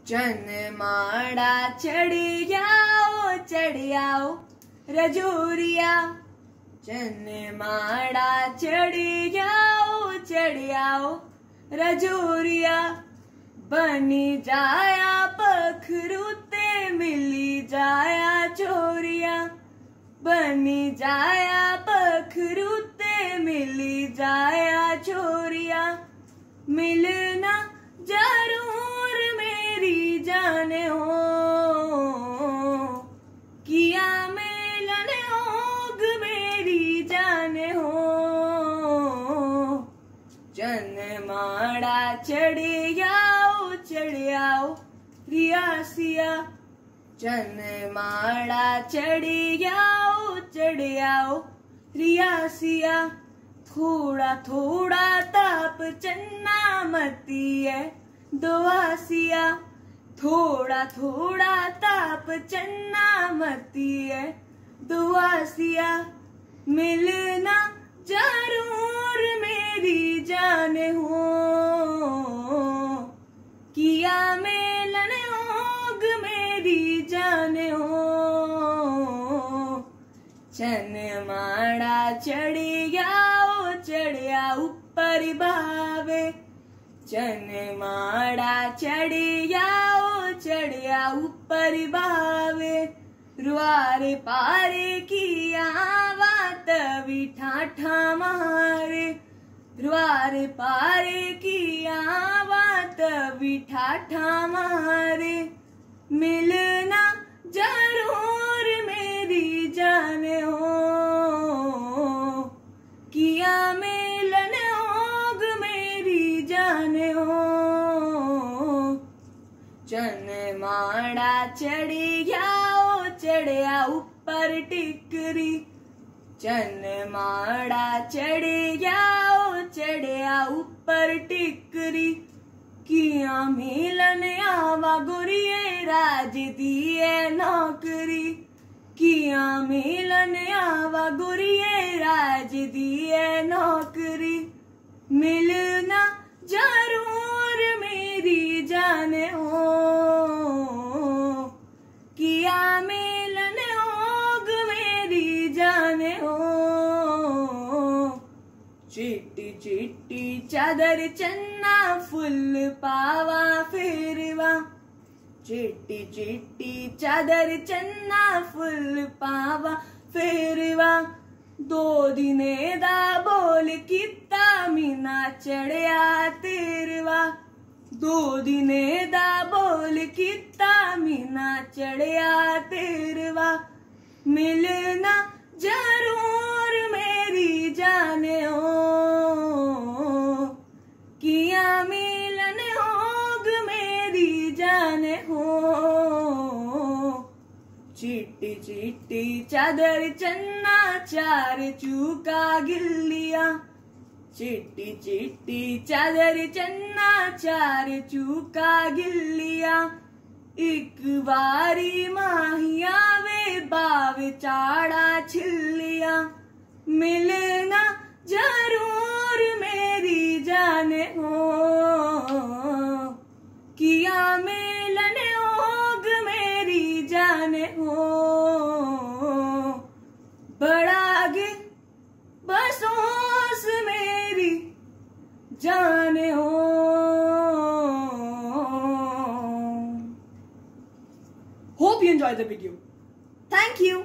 चनमाड़ा चढ़ियाओ रजोरिया। चनमाड़ा चढ़ियाओ रजोरिया। बनी जाया पखरूते मिली जाया चोरिया। बनी जाया पखरूते मिली जाया चोरिया। मिलना जरूर मेरी जाने हो, किया मिलन होग मेरी जाने हो। चनमाड़ा चढ़ियाओ रियासिया। चनमाड़ा चढ़ियाओ रियासिया। थोड़ा थोड़ा ताप चन्ना मती है दुआसिया। थोड़ा थोड़ा ताप चन्ना मती है दुआसिया। मिलना जरूर मेरी जाने हो, किया मिलन होग मेरी जाने हो। चनमाड़ा चढ़ियाओ ऊपर भावे। चनमाड़ा चढ़ियाओ ऊपर भावे। रुआरे पारे किया बात भी ठाठा मारे। रुआरे पारे किया बात भी ठाठा मारे। मिलना जरूर मेरी जाने हो, किया मिलन होग मेरी जाने हो। चनमाड़ा चढ़ियाओ ऊपर टिकरी। चनमाड़ा चढ़ियाओ ऊपर टिकरी। किया मिलन आवा गुरिये राज दिए नौकरी। किया मिलन आवा गुरिये राज दिए नौकरी। मिलना जरूर मेरी जाने हो, किया मिलन होग मेरी जाने हो। चिट्टी चिट्टी चादर चन्ना फुल पावा फेरवा। चिट्टी चिट्टी चादर चन्ना फुल पावा फेरवा। दो दिने दा बोल किता मीना चढ़िया तेरवा। दो दिने दा बोल किता मीना चढ़िया तेरवा। मिलना जरूर मेरी जाने हो, किया मिलन होग मेरी जाने हो। चिट्टी चिट्टी चादर चन्ना चार चूका गिल्लिया। चिट्टी चिट्टी चादर चन्ना चार चूका गिल्लिया। एक बारी माहिया वे बावे चाड़ा छिल्लिया। मिलना जरूर मेरी जाने हो, किया मिलन होग मेरी जाने हो। बड़ागे बसोस मेरी जाने हो। Hope you enjoyed the video. Thank you.